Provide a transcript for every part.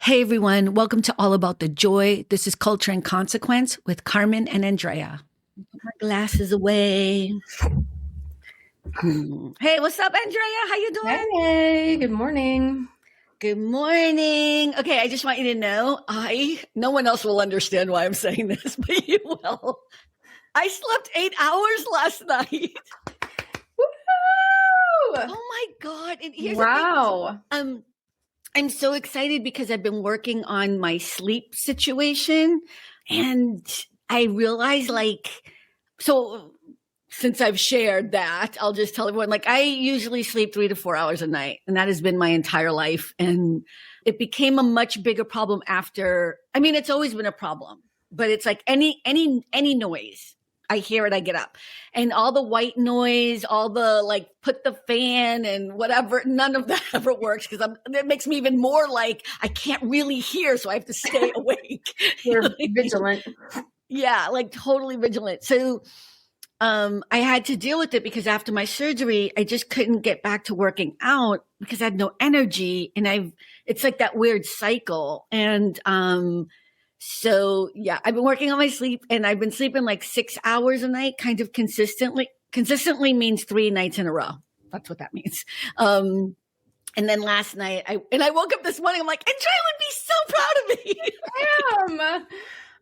Hey everyone, welcome to All About the Joy. This is Culture and Consequence with Carmen and Andrea. Put my glasses away. Hey, what's up, Andrea? How you doing? Hey, good morning. Good morning. Okay, I just want you to know, no one else will understand why I'm saying this, but you will. I slept 8 hours last night. Woo! Oh my God. And here's Wow. the thing. I'm so excited because I've been working on my sleep situation, and I realized so since I've shared that, I'll just tell everyone, I usually sleep 3 to 4 hours a night, and that has been my entire life. And it became a much bigger problem it's always been a problem, but it's like any noise. I hear it, I get up. And all the white noise, all the put the fan and whatever, none of that ever works because it makes me even more I can't really hear, so I have to stay awake. You're vigilant. Yeah, totally vigilant. So I had to deal with it because after my surgery, I just couldn't get back to working out because I had no energy. And it's like that weird cycle. And so yeah, I've been working on my sleep, and I've been sleeping 6 hours a night, kind of consistently. Consistently means 3 nights in a row. That's what that means. And then last night, I woke up this morning. I'm like, Andrea would be so proud of me.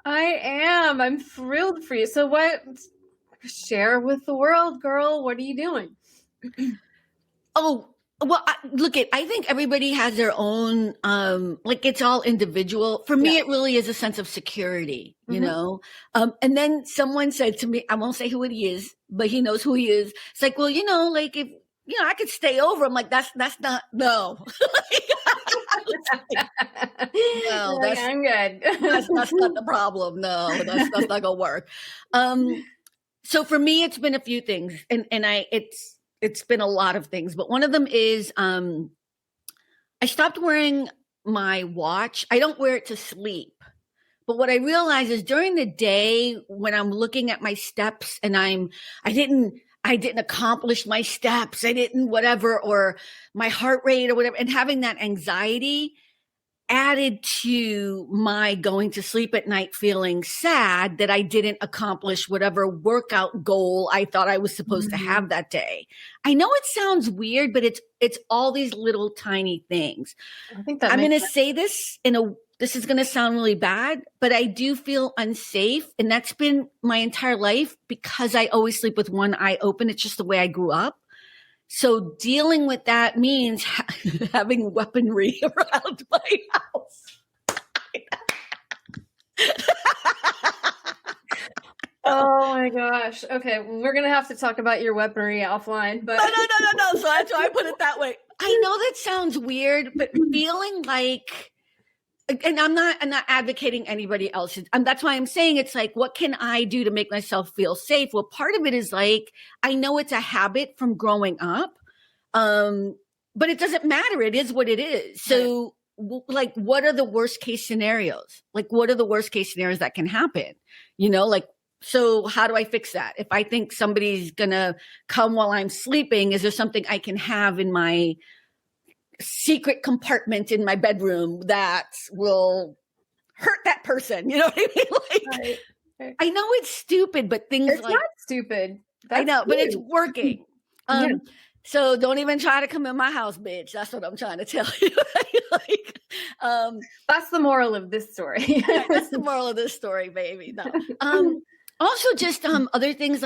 I am. I'm thrilled for you. So what? Share with the world, girl. What are you doing? Oh, well, I think everybody has their own, it's all individual. For me, it really is a sense of security, you know? And then someone said to me, I won't say who it is, but he knows who he is. It's like, well, if, I could stay over. I'm like, that's not, no. No, I'm good. that's not the problem. No, that's not gonna work. So for me, it's been a few things, and it's been a lot of things, but one of them is I stopped wearing my watch. I don't wear it to sleep. But what I realize is during the day when I'm looking at my steps and I didn't accomplish my steps, I didn't whatever, or my heart rate or whatever, and having that anxiety added to my going to sleep at night feeling sad that I didn't accomplish whatever workout goal I thought I was supposed to have that day. I know it sounds weird, but it's all these little tiny things. I think that I'm going to say this this is going to sound really bad, but I do feel unsafe. And that's been my entire life because I always sleep with one eye open. It's just the way I grew up. So dealing with that means having weaponry around my house. Oh my gosh. Okay, we're gonna have to talk about your weaponry offline. But No. So that's why I put it that way. I know that sounds weird, but feeling and I'm not advocating anybody else's. That's why I'm saying it's what can I do to make myself feel safe? Well, part of it is I know it's a habit from growing up, but it doesn't matter. It is what it is. So what are the worst case scenarios? What are the worst case scenarios that can happen? So how do I fix that? If I think somebody's going to come while I'm sleeping, is there something I can have in my secret compartment in my bedroom that will hurt that person? You know what I mean? Right. I know it's stupid, but it's not stupid. I know, but it's working. So don't even try to come in my house, bitch. That's what I'm trying to tell you. That's the moral of this story. That's the moral of this story, baby. No. Also, just other things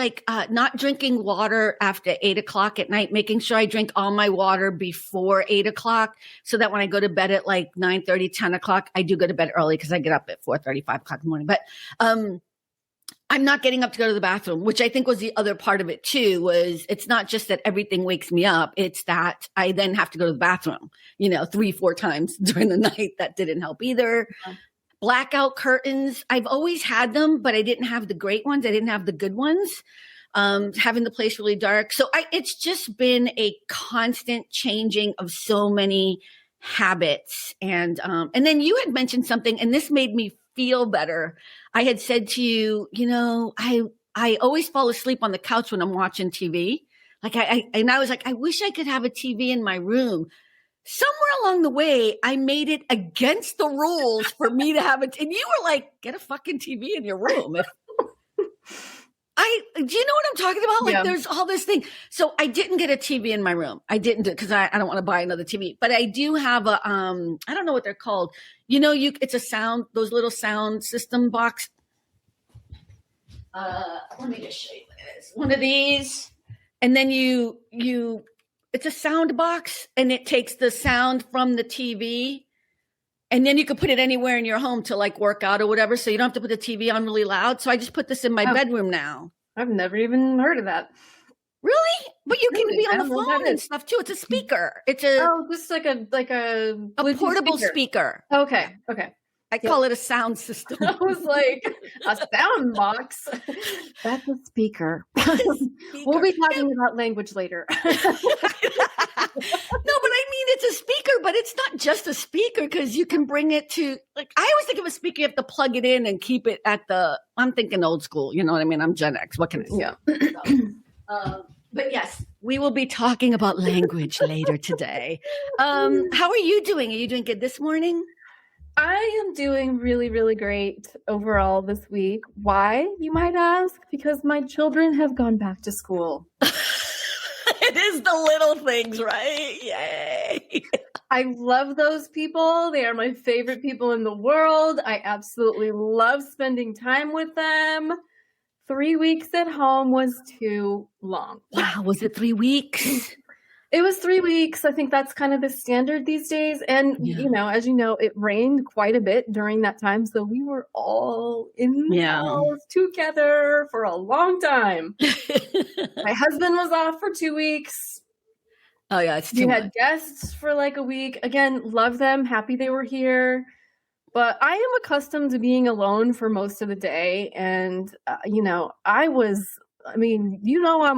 not drinking water after 8 o'clock at night, making sure I drink all my water before 8 o'clock so that when I go to bed at 9:30, 10 o'clock, I do go to bed early because I get up at 4:30, 5 o'clock in the morning. But I'm not getting up to go to the bathroom, which I think was the other part of it too, was it's not just that everything wakes me up. It's that I then have to go to the bathroom, 3, 4 times during the night. That didn't help either. Blackout curtains. I've always had them, but I didn't have the great ones. I didn't have the good ones. Having the place really dark. So it's just been a constant changing of so many habits. And then you had mentioned something, and this made me feel better. I had said to you, I always fall asleep on the couch when I'm watching TV. I was like, I wish I could have a TV in my room. somewhere along the way, I made it against the rules for me to have it. And you were like, get a fucking TV in your room. Do you know what I'm talking about? Like there's all this thing. So I didn't get a TV in my room. I didn't do it because I don't want to buy another TV, but I do have a, I don't know what they're called. You know, it's a sound, those little sound system box. Let me just show you what it is. One of these. And then it's a sound box and it takes the sound from the TV. And then you could put it anywhere in your home to like work out or whatever. So you don't have to put the TV on really loud. So I just put this in my bedroom now. I've never even heard of that. Really? But you can be on the phone and stuff too. It's a speaker. It's just like a portable speaker. Okay. I call it a sound system. I was like, a sound box. That's a speaker. We'll be talking about language later. No, but I mean, it's a speaker, but it's not just a speaker because you can bring it to, like, I always think of a speaker, you have to plug it in and keep it I'm thinking old school. You know what I mean? I'm Gen X. What can I say? Yeah. But yes, we will be talking about language later today. How are you doing? Are you doing good this morning? I am doing really, really great overall this week. Why, you might ask? Because my children have gone back to school. It is the little things, right? Yay. I love those people. They are my favorite people in the world. I absolutely love spending time with them. 3 weeks at home was too long. Wow, was it 3 weeks? It was 3 weeks. I think that's kind of the standard these days. And, you know, as you know, it rained quite a bit during that time. So we were all in the house together for a long time. My husband was off for 2 weeks. Oh, yeah. It's we had guests for like a week. Again, love them. Happy they were here. But I am accustomed to being alone for most of the day. And, you know, I'm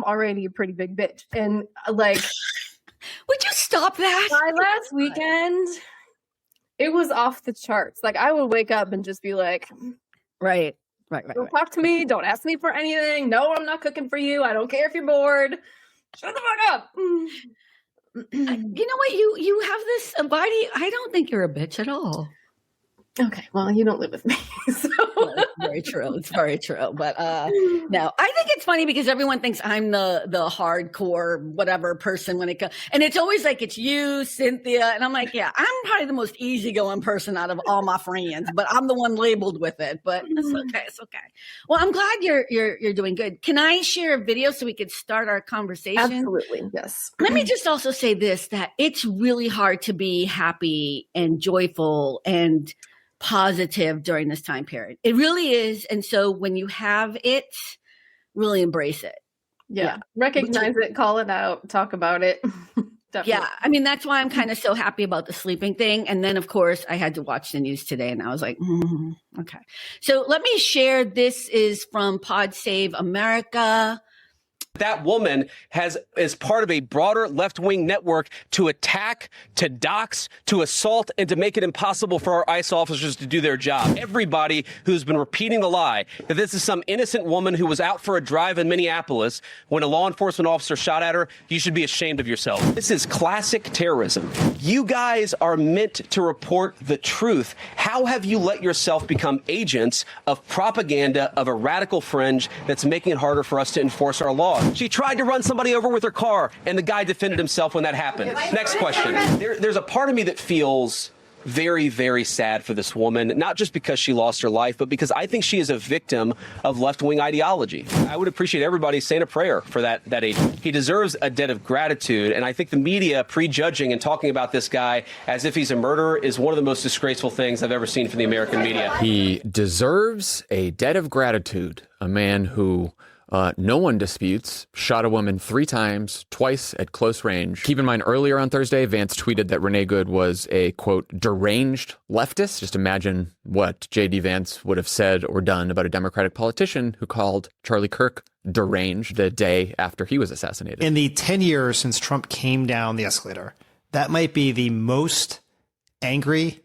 already a pretty big bitch. And like, would you stop that? My last weekend, it was off the charts. Like I would wake up and just be like, right. Don't talk to me. Don't ask me for anything. No, I'm not cooking for you. I don't care if you're bored. Shut the fuck up. You know what? You have this body. I don't think you're a bitch at all. Okay, well, you don't live with me. So. Well, it's very true. It's very true. But no, I think it's funny because everyone thinks I'm the hardcore whatever person when it comes. And it's always like, it's you, Cynthia. And I'm like, yeah, I'm probably the most easygoing person out of all my friends, but I'm the one labeled with it. But it's okay. It's okay. Well, I'm glad you're doing good. Can I share a video so we could start our conversation? Absolutely. Yes. Let me just also say this, that it's really hard to be happy and joyful and positive during this time period. It really is. And so when you have it, really embrace it. Yeah. Recognize it, call it out, talk about it. Definitely. Yeah. I mean, that's why I'm kind of so happy about the sleeping thing. And then of course I had to watch the news today and I was like, okay. So let me share. This is from Pod Save America. That woman is part of a broader left-wing network to attack, to dox, to assault, and to make it impossible for our ICE officers to do their job. Everybody who's been repeating the lie that this is some innocent woman who was out for a drive in Minneapolis when a law enforcement officer shot at her, you should be ashamed of yourself. This is classic terrorism. You guys are meant to report the truth. How have you let yourself become agents of propaganda of a radical fringe that's making it harder for us to enforce our laws? She tried to run somebody over with her car, and the guy defended himself when that happened. Next question. There's a part of me that feels very, very sad for this woman, not just because she lost her life, but because I think she is a victim of left-wing ideology. I would appreciate everybody saying a prayer for that agent. He deserves a debt of gratitude, and I think the media prejudging and talking about this guy as if he's a murderer is one of the most disgraceful things I've ever seen from the American media. He deserves a debt of gratitude, a man who no one disputes, shot a woman 3 times, twice at close range. Keep in mind, earlier on Thursday, Vance tweeted that Renee Good was a, quote, deranged leftist. Just imagine what J.D. Vance would have said or done about a Democratic politician who called Charlie Kirk deranged the day after he was assassinated. In the 10 years since Trump came down the escalator, that might be the most angry,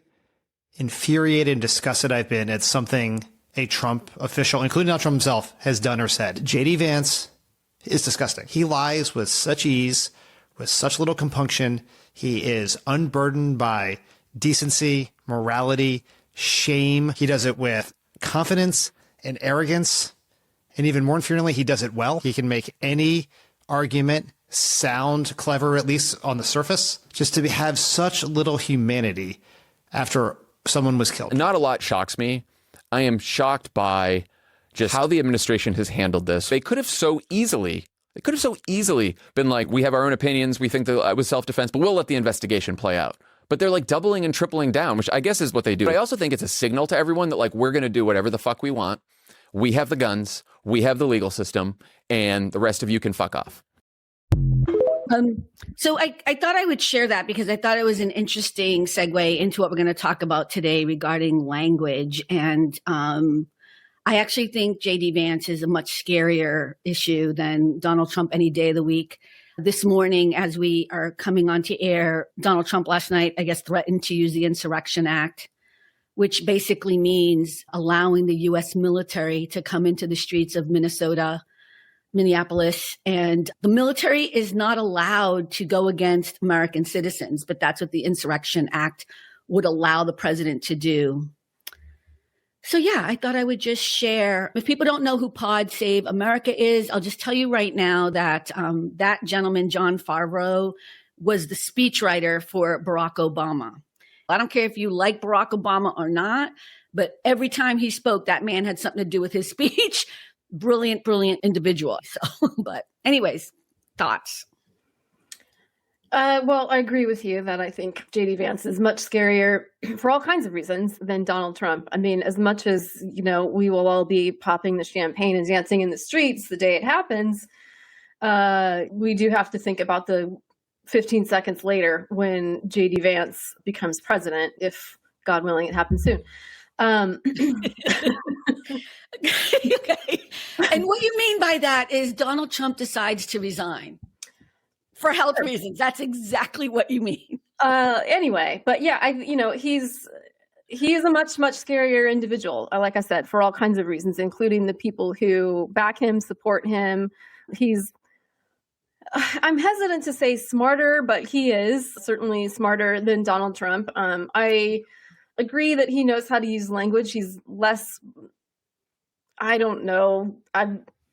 infuriated, and disgusted I've been at something a Trump official, including Donald Trump himself, has done or said. J.D. Vance is disgusting. He lies with such ease, with such little compunction. He is unburdened by decency, morality, shame. He does it with confidence and arrogance. And even more infuriatingly, he does it well. He can make any argument sound clever, at least on the surface, just to have such little humanity after someone was killed. Not a lot shocks me. I am shocked by just how the administration has handled this. They could have so easily been like, we have our own opinions. We think that it was self-defense, but we'll let the investigation play out. But they're like doubling and tripling down, which I guess is what they do. But I also think it's a signal to everyone that like, we're going to do whatever the fuck we want. We have the guns, we have the legal system, and the rest of you can fuck off. So I thought I would share that because I thought it was an interesting segue into what we're going to talk about today regarding language. And I actually think J.D. Vance is a much scarier issue than Donald Trump any day of the week. This morning, as we are coming onto air, Donald Trump last night, I guess, threatened to use the Insurrection Act, which basically means allowing the U.S. military to come into the streets of Minneapolis, and the military is not allowed to go against American citizens, but that's what the Insurrection Act would allow the president to do. So yeah, I thought I would just share. If people don't know who Pod Save America is, I'll just tell you right now that that gentleman, John Favreau, was the speechwriter for Barack Obama. I don't care if you like Barack Obama or not, but every time he spoke, that man had something to do with his speech. Brilliant, brilliant individual. So, but anyways, thoughts? Well, I agree with you that I think J.D. Vance is much scarier for all kinds of reasons than Donald Trump. I mean, as much as, you know, we will all be popping the champagne and dancing in the streets the day it happens, we do have to think about the 15 seconds later when J.D. Vance becomes president, if God willing it happens soon. Okay. And what you mean by that is Donald Trump decides to resign for health reasons. That's exactly what you mean. Anyway, but yeah, he is a much, much scarier individual. Like I said, for all kinds of reasons, including the people who back him, support him. I'm hesitant to say smarter, but he is certainly smarter than Donald Trump. I agree that he knows how to use language. He's less, I don't know,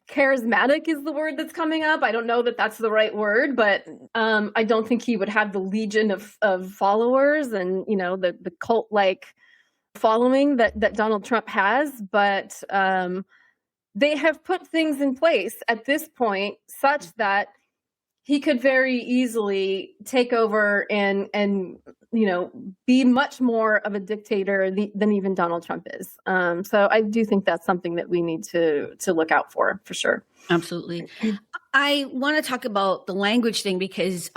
charismatic is the word that's coming up. I don't know that that's the right word, but I don't think he would have the legion of followers and, you know, the cult-like following that Donald Trump has. But they have put things in place at this point such that he could very easily take over and you know, be much more of a dictator than even Donald Trump is. So I do think that's something that we need to look out for sure. Absolutely. I want to talk about the language thing because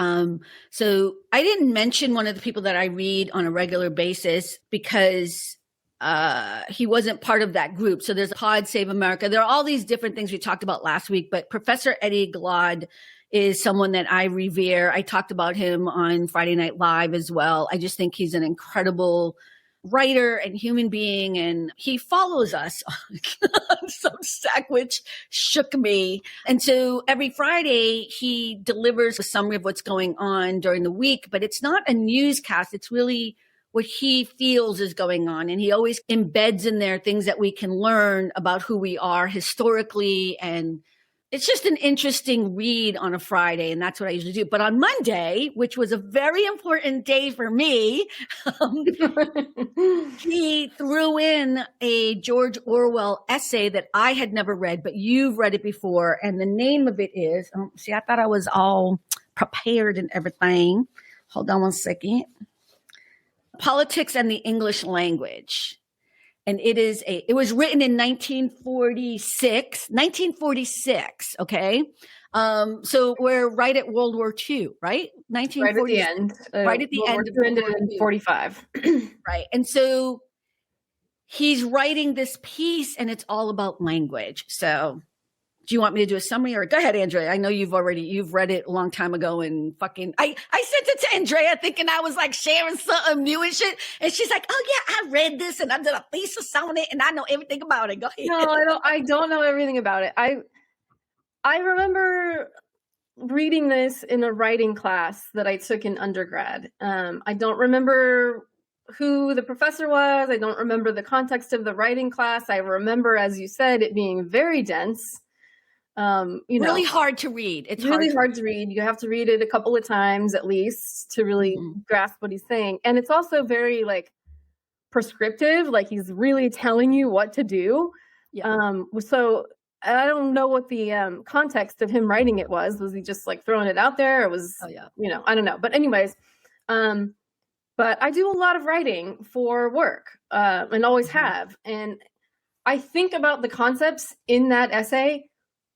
so I didn't mention one of the people that I read on a regular basis because he wasn't part of that group. So there's Pod Save America. There are all these different things we talked about last week, but Professor Eddie Glaude is someone that I revere. I talked about him on Friday Night Live as well. I just think he's an incredible writer and human being, and he follows us on Substack, which shook me. And so every Friday he delivers a summary of what's going on during the week, but it's not a newscast. It's really what he feels is going on. And he always embeds in there things that we can learn about who we are historically, and it's just an interesting read on a Friday, and that's what I usually do. But on Monday, which was a very important day for me, he threw in a George Orwell essay that I had never read, but you've read it before. And the name of it is, see, I thought I was all prepared and everything. Hold on one second. Politics and the English Language. And it was written in 1946, okay? So we're right at World War II, right? 1940, right at the end. Right at the end of World War II. 45. Right. And so he's writing this piece and it's all about language. So do you want me to do a summary or go ahead, Andrea? I know you've read it a long time ago and fucking, I sent it to Andrea thinking I was like sharing something new and shit. And she's like, oh yeah, I read this and I did a thesis on it and I know everything about it. Go ahead. No, I don't know everything about it. I remember reading this in a writing class that I took in undergrad. I don't remember who the professor was. I don't remember the context of the writing class. I remember, as you said, it being very dense. Really hard to read. It's really hard to read. You have to read it a couple of times at least to really grasp what he's saying. And it's also very like prescriptive, like he's really telling you what to do. So I don't know what the context of him writing it was. Was he just like throwing it out there? Or was, I don't know. But anyways, but I do a lot of writing for work and always have. And I think about the concepts in that essay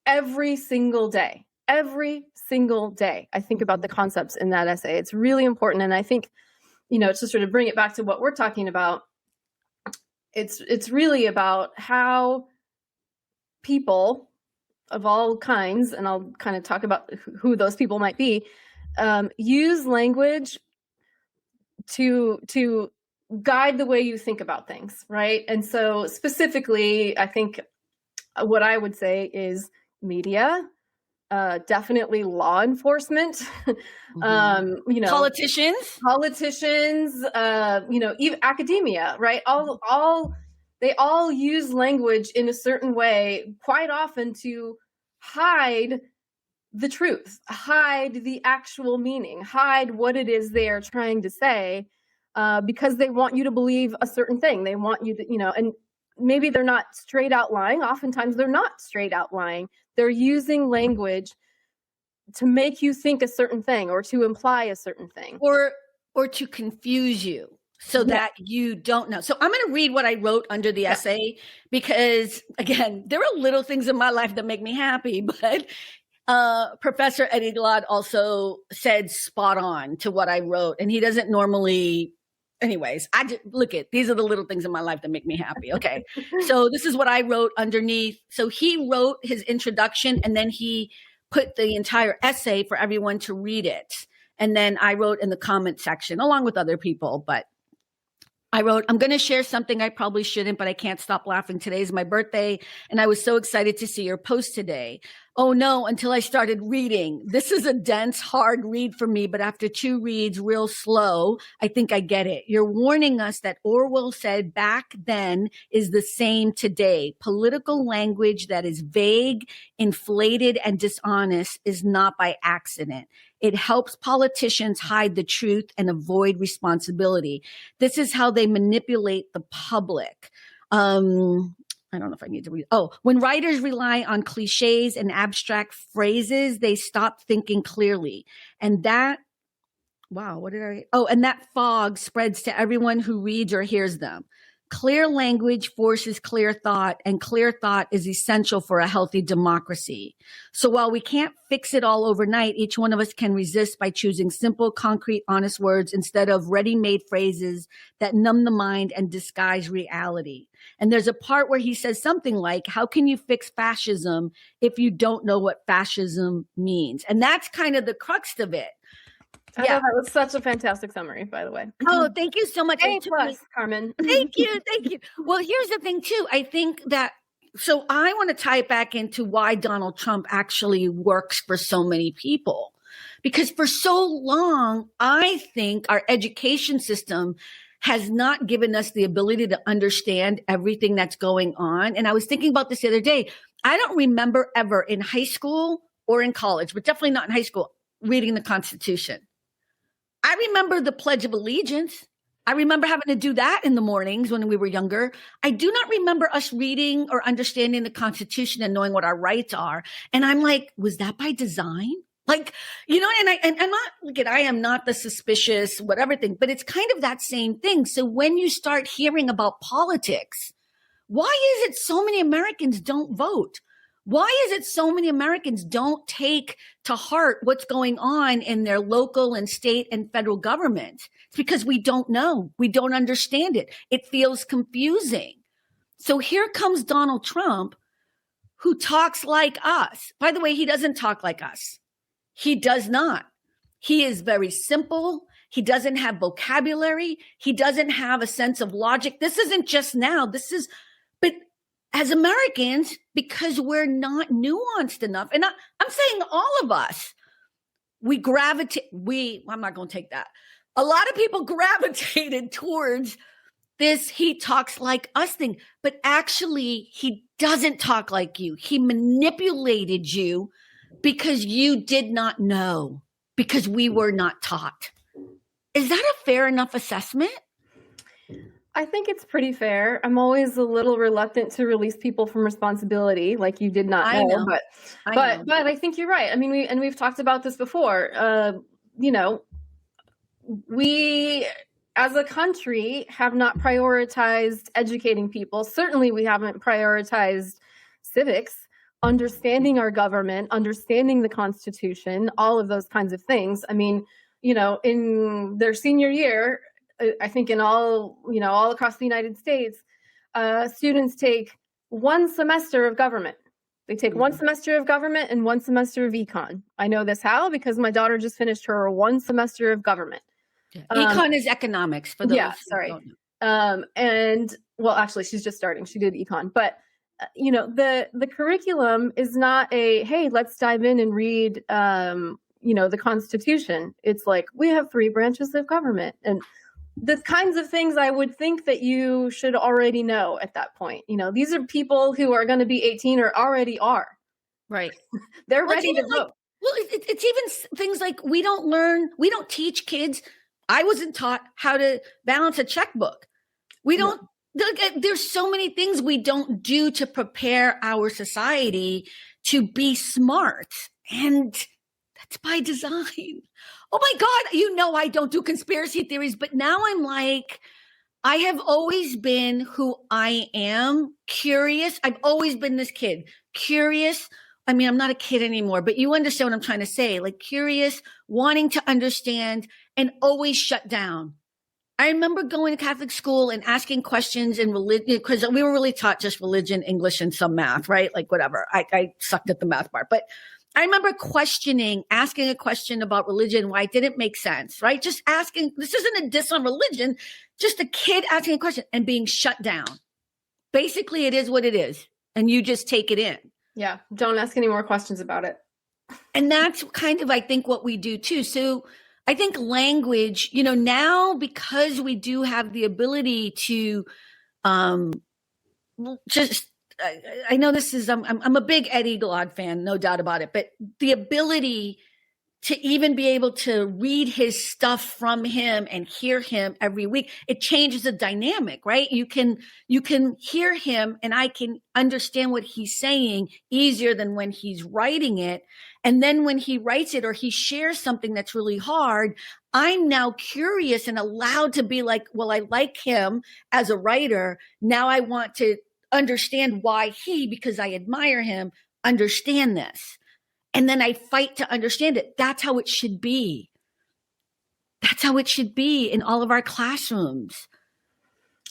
every single day. Every single day, I think about the concepts in that essay. It's really important. And I think, to sort of bring it back to what we're talking about, it's really about how people of all kinds, and I'll kind of talk about who those people might be, use language to guide the way you think about things, right? And so specifically, I think what I would say is media, definitely law enforcement, politicians, even academia, right? They all use language in a certain way, quite often to hide the truth, hide the actual meaning, hide what it is they are trying to say, because they want you to believe a certain thing. They want you to, and maybe they're not straight out lying. Oftentimes they're not straight out lying. They're using language to make you think a certain thing or to imply a certain thing. Or to confuse you so that you don't know. So I'm going to read what I wrote under the essay because, again, there are little things in my life that make me happy, but Professor Eddie Glad also said spot on to what I wrote. And he doesn't normally... Anyways, these are the little things in my life that make me happy. Okay. So this is what I wrote underneath. So he wrote his introduction and then he put the entire essay for everyone to read it. And then I wrote in the comment section along with other people, but I wrote, I'm going to share something I probably shouldn't, but I can't stop laughing. Today's my birthday, and I was so excited to see your post today. Oh no, until I started reading. This is a dense, hard read for me, but after 2 reads, real slow, I think I get it. You're warning us that Orwell said back then is the same today. Political language that is vague, inflated, and dishonest is not by accident. It helps politicians hide the truth and avoid responsibility. This is how they manipulate the public. I don't know if I need to read. When writers rely on cliches and abstract phrases, they stop thinking clearly. And that, and that fog spreads to everyone who reads or hears them. Clear language forces clear thought, and clear thought is essential for a healthy democracy. So while we can't fix it all overnight, each one of us can resist by choosing simple, concrete, honest words instead of ready-made phrases that numb the mind and disguise reality. And there's a part where he says something like, how can you fix fascism if you don't know what fascism means? And that's kind of the crux of it. I thought that was such a fantastic summary, by the way. Oh, thank you so much. A+, Carmen. Thank you. Well, here's the thing, too. I think that, so I want to tie it back into why Donald Trump actually works for so many people. Because for so long, I think our education system has not given us the ability to understand everything that's going on. And I was thinking about this the other day. I don't remember ever in high school or in college, but definitely not in high school, reading the Constitution. I remember the Pledge of Allegiance. I remember having to do that in the mornings when we were younger. I do not remember us reading or understanding the Constitution and knowing what our rights are. And I'm like, was that by design? Like, and I'm not, I am not the suspicious whatever thing, but it's kind of that same thing. So when you start hearing about politics, why is it so many Americans don't vote? Why is it so many Americans don't take to heart what's going on in their local and state and federal government? It's because we don't know. We don't understand it. It feels confusing. So here comes Donald Trump, who talks like us. By the way, he doesn't talk like us. He does not. He is very simple. He doesn't have vocabulary. He doesn't have a sense of logic. This isn't just now. But as Americans, because we're not nuanced enough, and I'm saying all of us, I'm not going to take that. A lot of people gravitated towards this he talks like us thing, but actually he doesn't talk like you. He manipulated you because you did not know, because we were not taught. Is that a fair enough assessment? I think it's pretty fair. I'm always a little reluctant to release people from responsibility, like you did not know. But I think you're right. I mean, we've talked about this before. We as a country have not prioritized educating people. Certainly we haven't prioritized civics, understanding our government, understanding the Constitution, all of those kinds of things. I mean, in their senior year, I think in all across the United States, students take 1 semester of government. They take 1 semester of government and 1 semester of econ. I know this how, because my daughter just finished her 1 semester of government. Yeah. Econ is economics for those. Yeah, sorry. And well, actually, she's just starting. She did econ, but the curriculum is not a, hey, let's dive in and read, the Constitution. It's like, we have 3 branches of government, and the kinds of things I would think that you should already know at that point. These are people who are going to be 18 or already are. Right. They're ready to vote. It's even things like we don't teach kids. I wasn't taught how to balance a checkbook. We don't, there's so many things we don't do to prepare our society to be smart. And that's by design. Oh my God, I don't do conspiracy theories, but now I'm like, I have always been who I am, curious. I've always been this kid, curious. I mean, I'm not a kid anymore, but you understand what I'm trying to say, like curious, wanting to understand, and always shut down. I remember going to Catholic school and asking questions in religion, because we were really taught just religion, English, and some math, right? Like whatever. I sucked at the math part, but I remember asking a question about religion, why it didn't make sense, right? Just asking, this isn't a diss on religion, just a kid asking a question and being shut down. Basically, it is what it is, and you just take it in. Yeah, don't ask any more questions about it. And that's kind of, I think, what we do too. So I think language, now because we do have the ability to I know this is, I'm a big Eddie Glaude fan, no doubt about it, but the ability to even be able to read his stuff from him and hear him every week, it changes the dynamic, right? You can hear him and I can understand what he's saying easier than when he's writing it. And then when he writes it or he shares something that's really hard, I'm now curious and allowed to be like, well, I like him as a writer. Now I want to understand why because I admire him, understand this. And then I fight to understand it. That's how it should be. That's how it should be in all of our classrooms.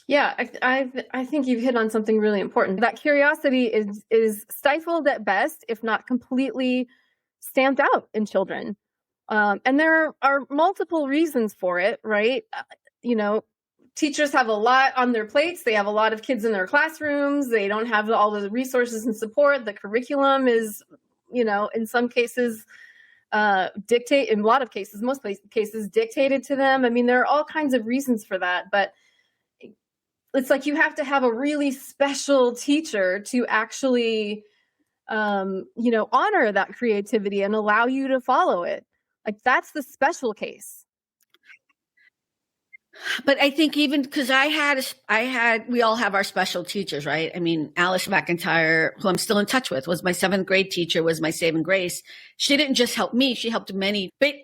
Yeah, I think you've hit on something really important. That curiosity is stifled at best, if not completely stamped out in children. And there are multiple reasons for it, right? Teachers have a lot on their plates. They have a lot of kids in their classrooms. They don't have all the resources and support. The curriculum is, in some cases, in a lot of cases, most cases, dictated to them. I mean, there are all kinds of reasons for that, but it's like you have to have a really special teacher to actually, honor that creativity and allow you to follow it. Like that's the special case. But I think even because we all have our special teachers, right? I mean, Alice McIntyre, who I'm still in touch with, was my 7th grade teacher, was my saving grace. She didn't just help me, she helped many, but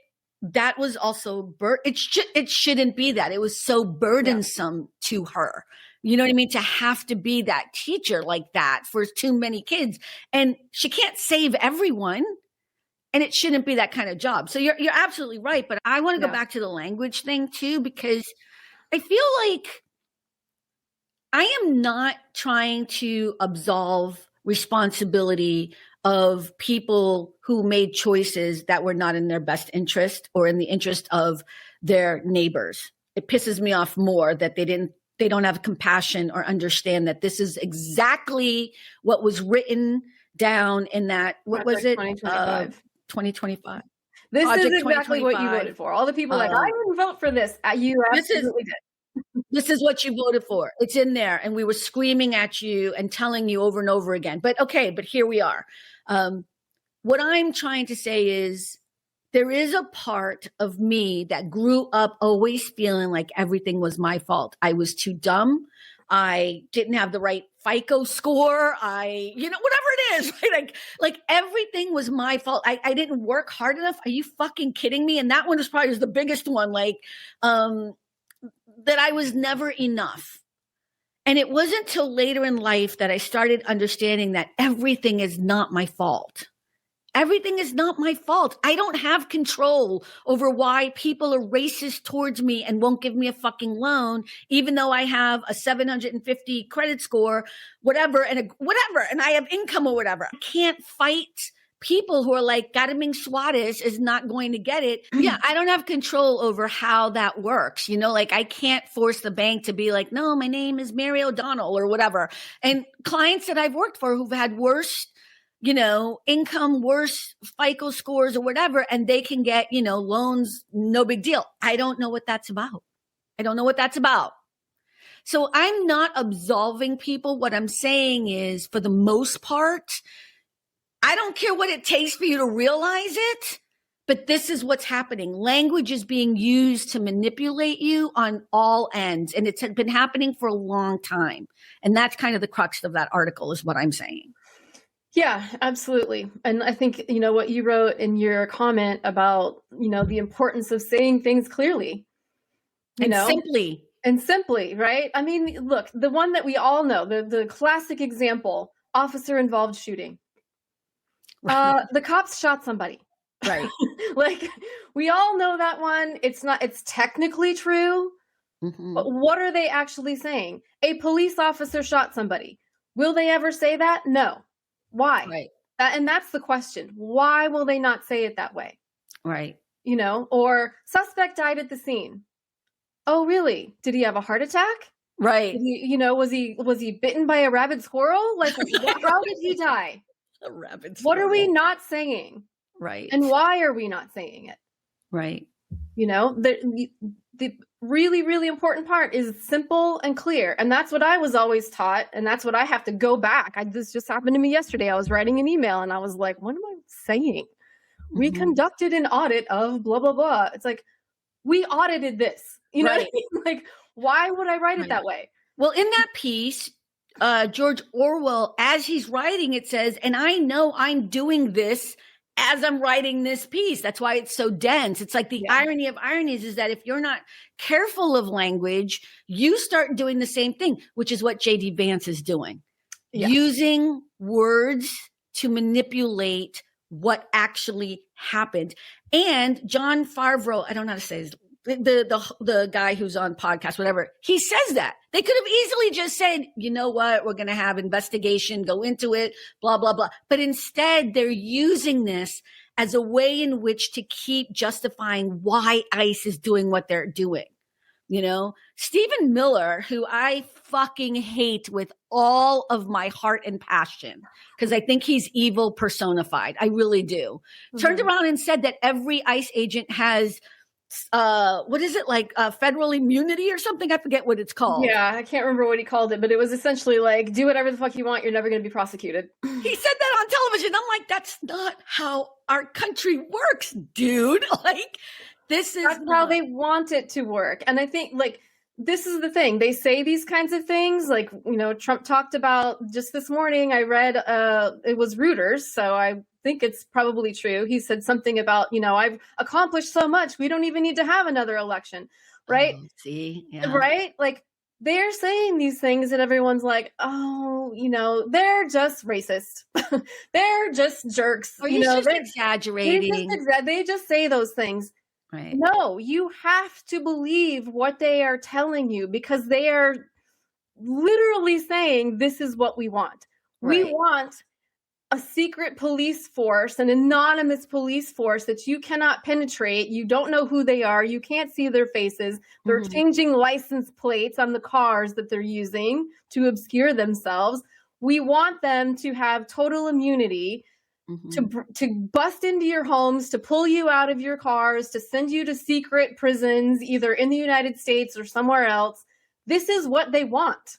that was also, it shouldn't be that. It was so burdensome to her. You know what I mean? To have to be that teacher like that for too many kids. And she can't save everyone. And it shouldn't be that kind of job. So you're absolutely right. But I want to go back to the language thing too, because I feel like I am not trying to absolve responsibility of people who made choices that were not in their best interest or in the interest of their neighbors. It pisses me off more that they don't have compassion or understand that this is exactly what was written down in that, what was it? 2025. 2025. This Project is exactly what you 2025. voted for. All the people like, I didn't vote for this. You absolutely did. This is what you voted for. It's in there. And we were screaming at you and telling you over and over again. But here we are. What I'm trying to say is there is a part of me that grew up always feeling like everything was my fault. I was too dumb. I didn't have the right FICO score. Whatever it is, right? Like everything was my fault. I didn't work hard enough. Are you fucking kidding me? And that one was probably the biggest one, that I was never enough. And it wasn't till later in life that I started understanding that everything is not my fault. Everything is not my fault. I don't have control over why people are racist towards me and won't give me a fucking loan, even though I have a 750 credit score, whatever, and I have income or whatever. I can't fight people who are like, Garaming Suarez is not going to get it. Yeah, I don't have control over how that works. I can't force the bank to be like, no, my name is Mary O'Donnell or whatever. And clients that I've worked for who've had worse income, worse FICO scores or whatever, and they can get, loans, no big deal. I don't know what that's about. So I'm not absolving people. What I'm saying is, for the most part, I don't care what it takes for you to realize it, but this is what's happening. Language is being used to manipulate you on all ends, and it's been happening for a long time. And that's kind of the crux of that article is what I'm saying. Yeah, absolutely. And I think, what you wrote in your comment about, the importance of saying things clearly. Simply, right? I mean, look, the one that we all know, the classic example, officer-involved shooting. The cops shot somebody. Right. We all know that one. It's technically true, but what are they actually saying? A police officer shot somebody. Will they ever say that? No. Why? Right. And that's the question. Why will they not say it that way? Right. Or suspect died at the scene. Oh, really? Did he have a heart attack? Right. Did he, was he bitten by a rabid squirrel? How did he die? A rabid squirrel. What are we not saying? Right. And why are we not saying it? Right. The really, really important part is simple and clear. And that's what I was always taught. And that's what I have to go back. This just happened to me yesterday. I was writing an email and I was like, what am I saying? We conducted an audit of blah, blah, blah. It's like, we audited this. Right. Why would I write it that way? Well, in that piece, George Orwell, as he's writing, it says, and I know I'm doing this as I'm writing this piece. That's why it's so dense. It's like the irony of ironies is that if you're not careful of language, you start doing the same thing, which is what J.D. Vance is doing. Yes. Using words to manipulate what actually happened. And John Favreau, I don't know how to say his the guy who's on podcast, whatever, he says that. They could have easily just said, you know what, we're going to have investigation, go into it, blah, blah, blah. But instead, they're using this as a way in which to keep justifying why ICE is doing what they're doing. Stephen Miller, who I fucking hate with all of my heart and passion, because I think he's evil personified. I really do. Turned around and said that every ICE agent has what is it, like federal immunity or something? I forget what it's called. Yeah, I can't remember what he called it, but it was essentially like, do whatever the fuck you want. You're never going to be prosecuted. He said that on television. I'm like, that's not how our country works, dude. That's how they want it to work. And I think this is the thing. They say these kinds of things. Trump talked about just this morning. I read it was Reuters, so I think it's probably true. He said something about, I've accomplished so much. We don't even need to have another election. Right. Oh, see, yeah. Right. They're saying these things and everyone's like, oh, they're just racist. They're just jerks. Or he's just exaggerating. They just say those things. Right. No, you have to believe what they are telling you because they are literally saying this is what we want. Right. We want a secret police force, an anonymous police force that you cannot penetrate. You don't know who they are. You can't see their faces. They're changing license plates on the cars that they're using to obscure themselves. We want them to have total immunity to bust into your homes, to pull you out of your cars, to send you to secret prisons, either in the United States or somewhere else. This is what they want.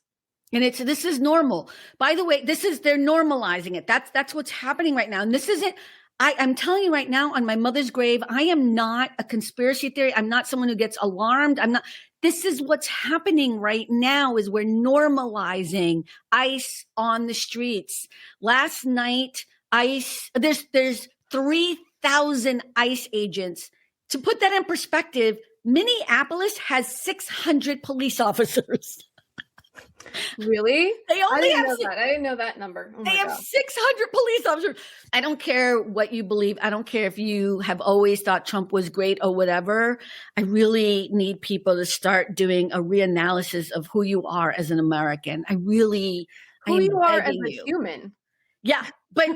And this is normal. By the way, they're normalizing it. That's what's happening right now. And this isn't, I'm telling you right now, on my mother's grave, I am not a conspiracy theory. I'm not someone who gets alarmed. This is what's happening right now, is we're normalizing ICE on the streets. Last night, ICE, there's 3,000 ICE agents. To put that in perspective, Minneapolis has 600 police officers. Really? They only have I didn't know that number. Oh they have 600 police officers. I don't care what you believe. I don't care if you have always thought Trump was great or whatever. I really need people to start doing a reanalysis of who you are as an American. Who you are as a human. Yeah, but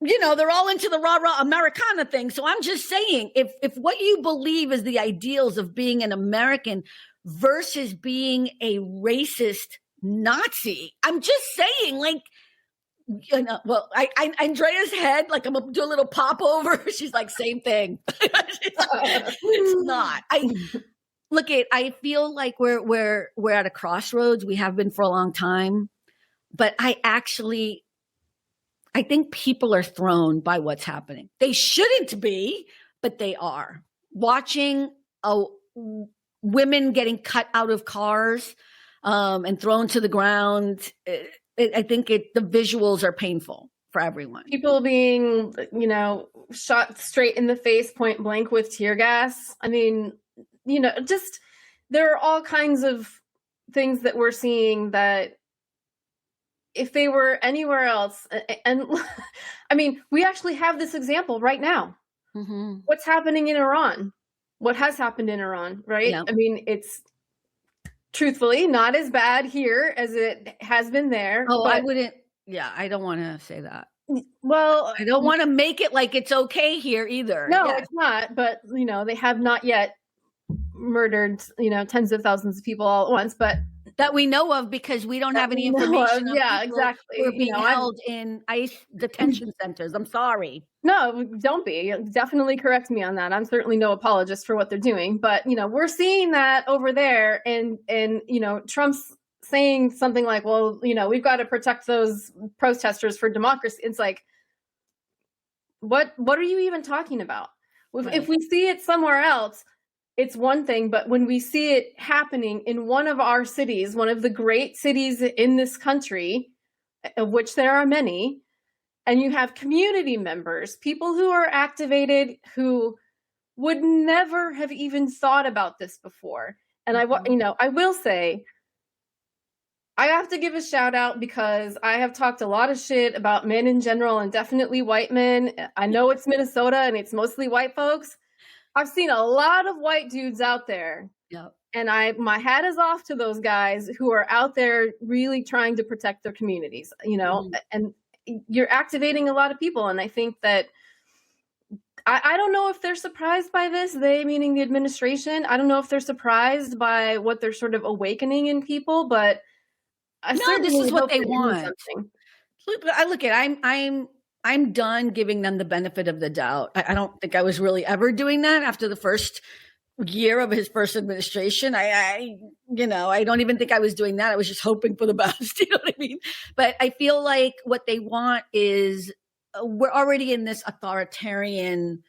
they're all into the rah-rah Americana thing. So I'm just saying, if what you believe is the ideals of being an American versus being a racist Nazi, I'm just saying, Andrea's head, I'm gonna do a little pop over. She's like, same thing. It's not. I feel like we're at a crossroads. We have been for a long time, but I think people are thrown by what's happening. They shouldn't be, but they are. Watching women getting cut out of cars and thrown to the ground. I think the visuals are painful for everyone. People being, shot straight in the face, point blank, with tear gas. I mean, just there are all kinds of things that we're seeing that if they were anywhere else, and I mean, we actually have this example right now. Mm-hmm. What's happening in Iran? What has happened in Iran, right? Yeah. I mean, it's truthfully not as bad here as it has been there. Oh, I wouldn't. Yeah, I don't want to say that. Well, I don't want to make it like it's okay here either. No, it's not. But, they have not yet murdered, tens of thousands of people all at once. But that we know of, because we don't have any information. Yeah, exactly. We're being held in ICE detention centers. I'm sorry. No, don't be. Definitely correct me on that. I'm certainly no apologist for what they're doing. But, we're seeing that over there. And Trump's saying something like, well, we've got to protect those protesters for democracy. It's like, what are you even talking about? Right. If we see it somewhere else, it's one thing, but when we see it happening in one of our cities, one of the great cities in this country, of which there are many, and you have community members, people who are activated, who would never have even thought about this before. And I will say, I have to give a shout out, because I have talked a lot of shit about men in general, and definitely white men. I know it's Minnesota and it's mostly white folks. I've seen a lot of white dudes out there. Yep. And my hat is off to those guys who are out there really trying to protect their communities, and you're activating a lot of people. And I think that I don't know if they're surprised by this, they meaning the administration. I don't know if they're surprised by what they're sort of awakening in people, but this is what they want. I'm done giving them the benefit of the doubt. I don't think I was really ever doing that after the first year of his first administration. I don't even think I was doing that. I was just hoping for the best. You know what I mean? But I feel like what they want is we're already in this authoritarian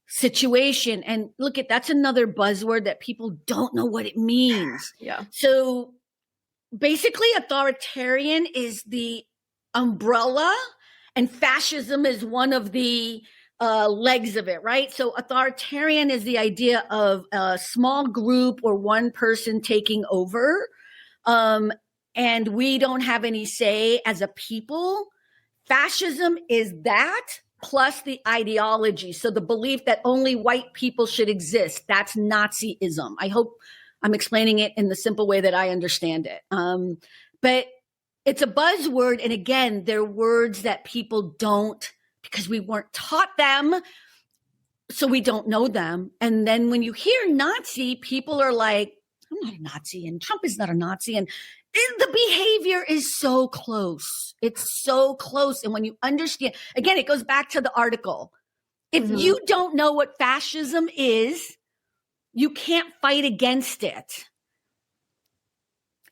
situation. And that's another buzzword that people don't know what it means. Yeah. So basically, authoritarian is the umbrella, and fascism is one of the legs of it, right? So authoritarian is the idea of a small group or one person taking over, and we don't have any say as a people. Fascism is that, plus the ideology. So the belief that only white people should exist. That's Nazism. I hope I'm explaining it in the simple way that I understand it. But it's a buzzword. And again, they're words that people don't, because we weren't taught them, so we don't know them. And then when you hear Nazi, people are like, I'm not a Nazi, and Trump is not a Nazi. And the behavior is so close. It's so close. And when you understand, again, it goes back to the article. If you don't know what fascism is, you can't fight against it.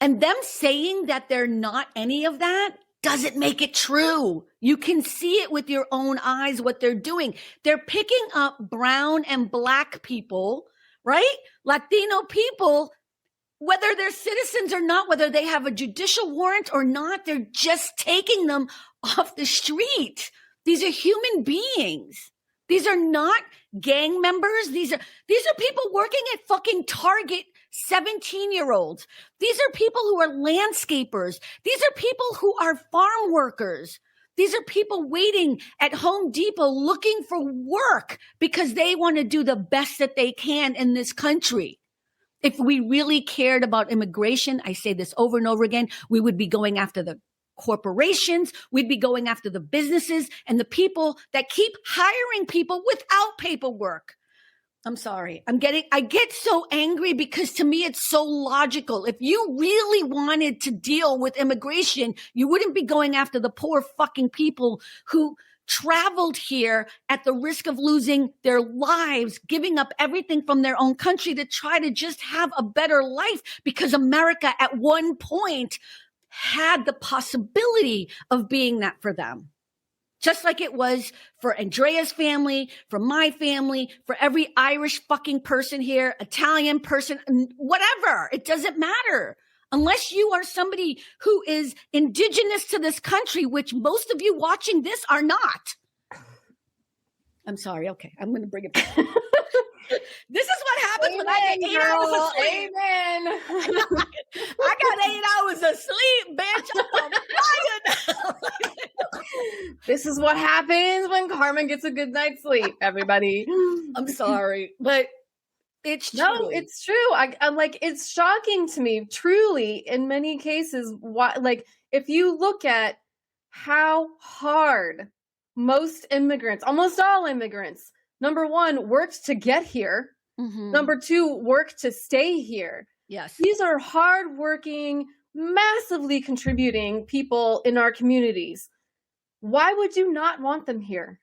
And them saying that they're not any of that doesn't make it true. You can see it with your own eyes, what they're doing. They're picking up brown and black people, right? Latino people, whether they're citizens or not, whether they have a judicial warrant or not, they're just taking them off the street. These are human beings. These are not gang members. These are people working at fucking Target, 17-year-olds. These are people who are landscapers. These are people who are farm workers. These are people waiting at Home Depot looking for work because they want to do the best that they can in this country. If we really cared about immigration, I say this over and over again, we would be going after the corporations, we'd be going after the businesses and the people that keep hiring people without paperwork. I'm sorry. I get so angry because to me, it's so logical. If you really wanted to deal with immigration, you wouldn't be going after the poor fucking people who traveled here at the risk of losing their lives, giving up everything from their own country to try to just have a better life because America at one point had the possibility of being that for them. Just like it was for Andrea's family, for my family, for every Irish fucking person here, Italian person, whatever. It doesn't matter. Unless you are somebody who is indigenous to this country, which most of you watching this are not. I'm sorry. Okay. I'm going to bring it back. This is what happens when I get 8 hours of sleep. Amen. I got 8 hours of sleep, bitch. I'm on fire. This is what happens when Carmen gets a good night's sleep, everybody. I'm sorry, but it's true. No, it's true. I'm like, it's shocking to me, truly, in many cases. Why, like, if you look at how hard most immigrants, almost all immigrants, number one, worked to get here. Mm-hmm. Number two, worked to stay here. Yes. These are hardworking, massively contributing people in our communities. Why would you not want them here?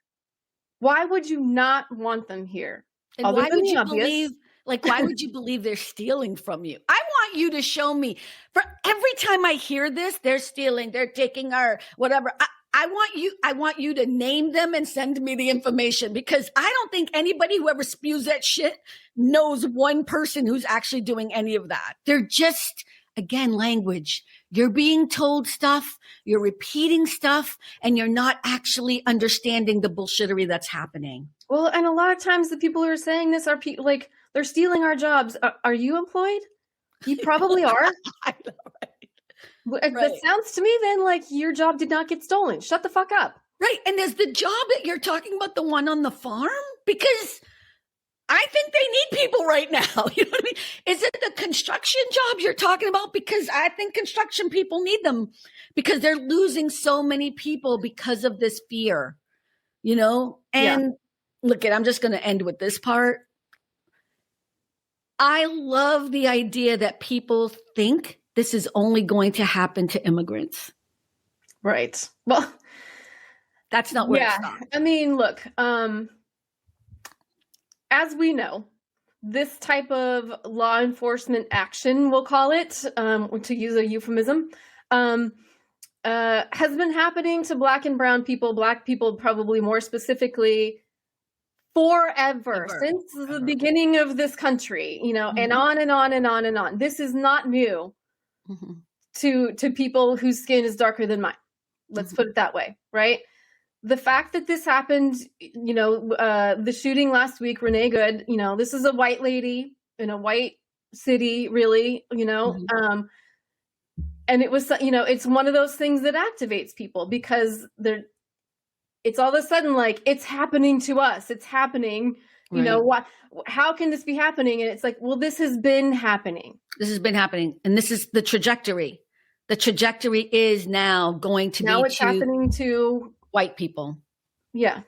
Why would you not want them here? And why would you believe, why would you believe they're stealing from you? I want you to show me. For every time I hear this, they're stealing, they're taking our whatever. I want you to name them and send me the information, because I don't think anybody who ever spews that shit knows one person who's actually doing any of that. They're just, again, language. You're being told stuff, you're repeating stuff, and you're not actually understanding the bullshittery that's happening. Well, and a lot of times the people who are saying this are people like, they're stealing our jobs. Are you employed? You probably are. I know, right? That sounds to me then like your job did not get stolen. Shut the fuck up. Right. And is the job that you're talking about the one on the farm? Because I think they need people right now. You know what I mean? Is it the construction job you're talking about? Because I think construction people need them because they're losing so many people because of this fear, you know? And look, I'm just going to end with this part. I love the idea that people think this is only going to happen to immigrants. Right. Well, that's not where it stops. I mean, look, as we know, this type of law enforcement action, we'll call it, to use a euphemism, has been happening to Black and brown people, Black people probably more specifically, forever, since the beginning of this country, you know, and on and on and on and on. This is not new to people whose skin is darker than mine. Let's put it that way, right? The fact that this happened, you know, the shooting last week, Renee Good, you know, this is a white lady in a white city, really, you know, and it was, you know, it's one of those things that activates people because it's all of a sudden like, it's happening to us. It's happening, you know, how can this be happening? And it's like, well, this has been happening. This has been happening. And this is the trajectory. The trajectory is now going to now it's happening to white people. Yeah.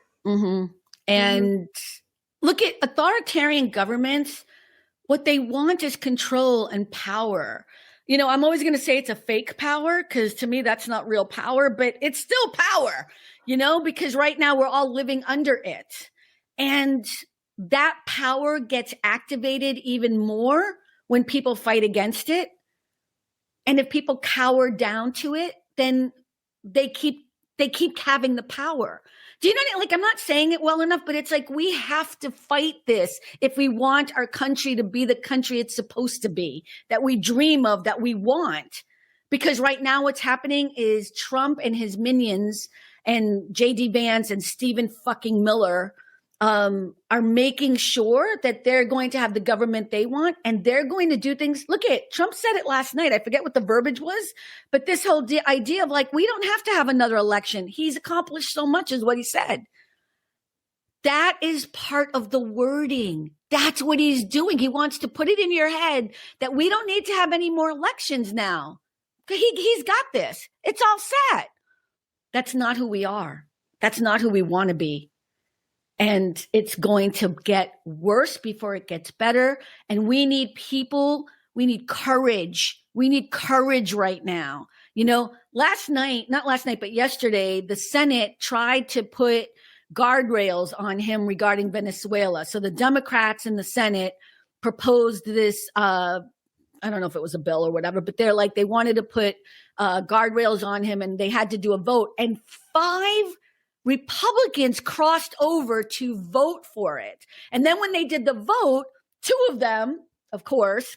And look at authoritarian governments. What they want is control and power. you know, I'm always going to say it's a fake power because to me, that's not real power, but it's still power, you know, because right now we're all living under it. And that power gets activated even more when people fight against it. And if people cower down to it, then they keep having the power. Do you know, like, I'm not saying it well enough, but it's like we have to fight this if we want our country to be the country it's supposed to be, that we dream of, that we want. Because right now what's happening is Trump and his minions and J.D. Vance and Stephen fucking Miller are making sure that they're going to have the government they want, and they're going to do things. Look at Trump said it last night. I forget what the verbiage was, but this whole idea of like, we don't have to have another election. He's accomplished so much is what he said. That is part of the wording. That's what he's doing. He wants to put it in your head that we don't need to have any more elections now. He's got this. It's all set. That's not who we are. That's not who we want to be. And it's going to get worse before it gets better. And we need people, we need courage. We need courage right now. You know, not last night, but yesterday, the Senate tried to put guardrails on him regarding Venezuela. So the Democrats in the Senate proposed this, I don't know if it was a bill or whatever, but they're like, they wanted to put guardrails on him and they had to do a vote. And 5 Republicans crossed over to vote for it. And then when they did the vote, 2 of them, of course,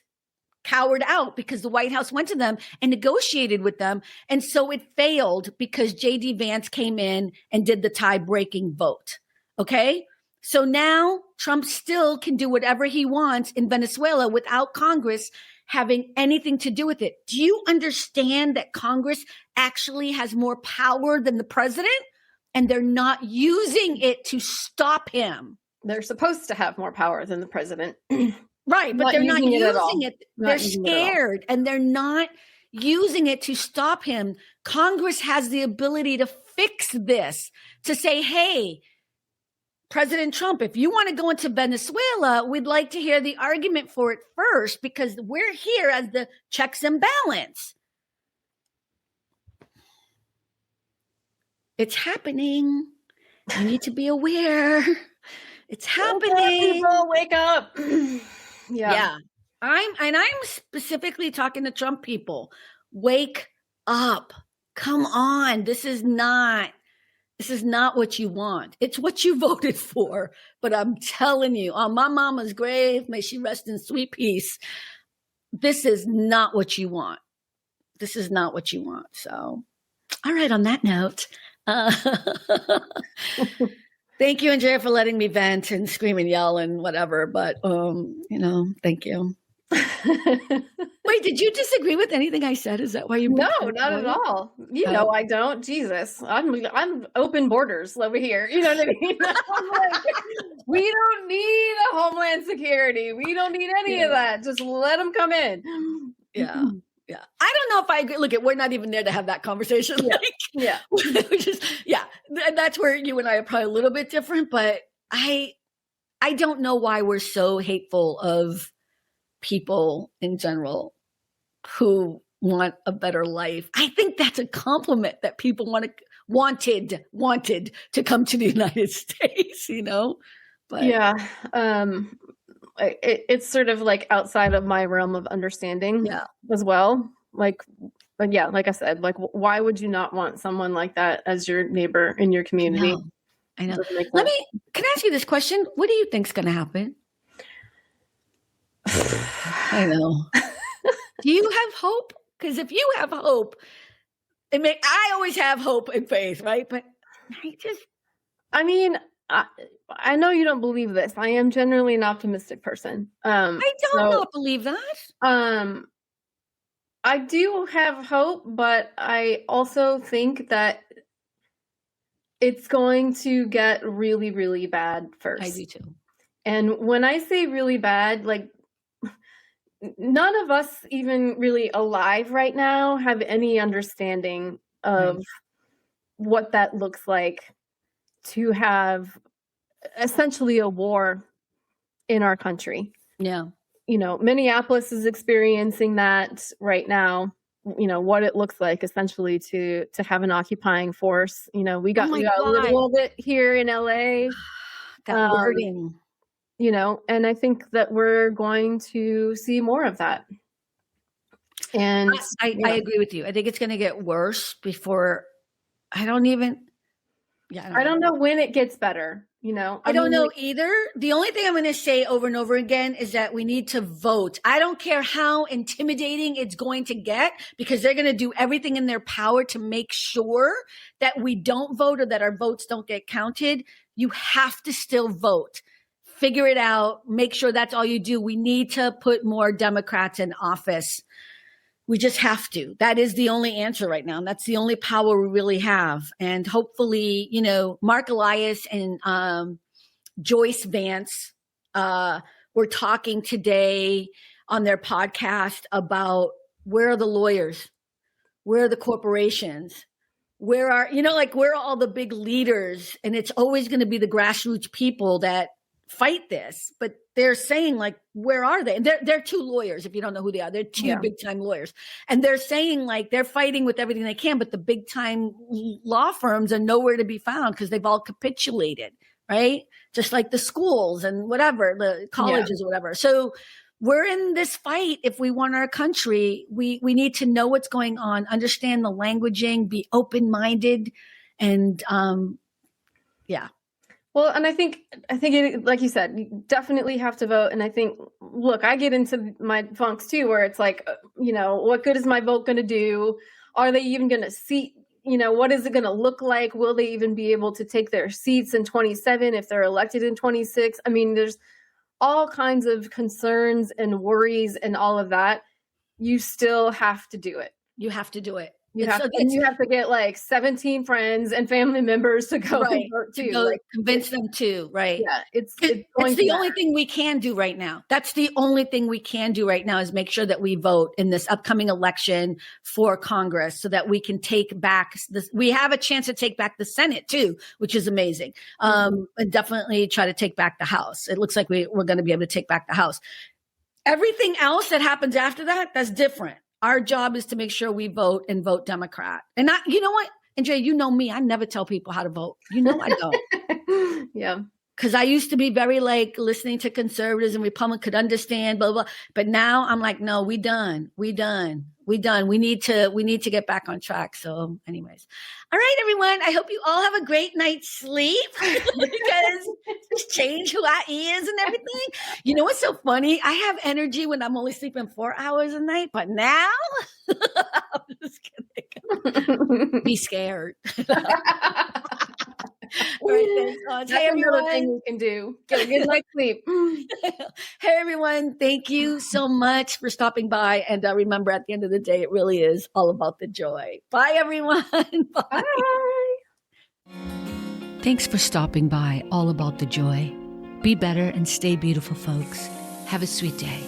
cowered out because the White House went to them and negotiated with them. And so it failed because J.D. Vance came in and did the tie-breaking vote. Okay? So now Trump still can do whatever he wants in Venezuela without Congress having anything to do with it. Do you understand that Congress actually has more power than the president? And they're not using it to stop him. They're supposed to have more power than the president. Right, but they're not using it. They're scared and they're not using it to stop him. Congress has the ability to fix this, to say, hey, President Trump, if you want to go into Venezuela, we'd like to hear the argument for it first because we're here as the checks and balance. It's happening. You need to be aware. It's happening. Wake up. Yeah. I'm specifically talking to Trump people. Wake up. Come on. This is not what you want. It's what you voted for. But I'm telling you, on my mama's grave, may she rest in sweet peace. This is not what you want. This is not what you want. So, all right, on that note, thank you, Andrea, for letting me vent and scream and yell and whatever. But, thank you. Wait, did you disagree with anything I said? Is that why you? No, not at all. You know, I don't. Jesus, I'm open borders over here. You know what I mean? We don't need a homeland security. We don't need any of that. Just let them come in. Yeah. Yeah. I don't know if I agree. Look, we're not even there to have that conversation. Yeah. That's where you and I are probably a little bit different, but I don't know why we're so hateful of people in general who want a better life. I think that's a compliment that people wanted to come to the United States, you know? But yeah. It's sort of like outside of my realm of understanding as well. Like I said, like, why would you not want someone like that as your neighbor in your community? I know. Can I ask you this question? What do you think's going to happen? I know. Do you have hope? Because if you have hope, I always have hope and faith, right? But I know you don't believe this. I am generally an optimistic person. I don't not believe that. I do have hope, but I also think that it's going to get really, really bad first. I do too. And when I say really bad, like, none of us even really alive right now have any understanding of what that looks like to have essentially a war in our country. Yeah. Minneapolis is experiencing that right now. What it looks like essentially to have an occupying force. We got a little bit here in LA. That wording. And I think that we're going to see more of that. And I agree with you. I think it's going to get worse before. I don't know when it gets better. I don't know either. The only thing I'm going to say over and over again is that we need to vote. I don't care how intimidating it's going to get, because they're going to do everything in their power to make sure that we don't vote or that our votes don't get counted. You have to still vote. Figure it out. Make sure that's all you do. We need to put more Democrats in office. We just have to. That is the only answer right now. And that's the only power we really have. And hopefully, Mark Elias and Joyce Vance were talking today on their podcast about where are the lawyers? Where are the corporations? Where are all the big leaders? And it's always going to be the grassroots people that fight this, but they're saying, where are they? And they're two lawyers. If you don't know who they are, they're two big time lawyers, and they're saying they're fighting with everything they can, but the big time law firms are nowhere to be found because they've all capitulated, right? Just like the schools and whatever, the colleges or whatever. So we're in this fight. If we want our country, we need to know what's going on, understand the languaging, be open-minded, and Well, and I think it, like you said, you definitely have to vote. And I think, look, I get into my funks too, where it's what good is my vote going to do? Are they even going to seat? What is it going to look like? Will they even be able to take their seats in 27 if they're elected in 26? I mean, there's all kinds of concerns and worries and all of that. You still have to do it. You have to do it. You have to get 17 friends and family members to go and vote too. Convince them to, right? Yeah, it's the only thing we can do right now. That's the only thing we can do right now is make sure that we vote in this upcoming election for Congress so that we can take back this. We have a chance to take back the Senate too, which is amazing. And definitely try to take back the House. It looks like we're going to be able to take back the House. Everything else that happens after that, that's different. Our job is to make sure we vote and vote Democrat. And you know what, Andrea, you know me, I never tell people how to vote. I don't. Yeah. Because I used to be very listening to conservatives and Republicans could understand, blah, blah. But now I'm no, we done. We need to get back on track. So anyways. All right, everyone. I hope you all have a great night's sleep because just change who I is and everything. You know what's so funny? I have energy when I'm only sleeping 4 hours a night, but now I'm just kidding. Be scared. All right, thanks, That's another thing you can do. Get a good night's sleep. Hey, everyone. Thank you so much for stopping by. And remember, at the end of the day, it really is all about the joy. Bye, everyone. Bye. Thanks for stopping by. All about the joy. Be better and stay beautiful, folks. Have a sweet day.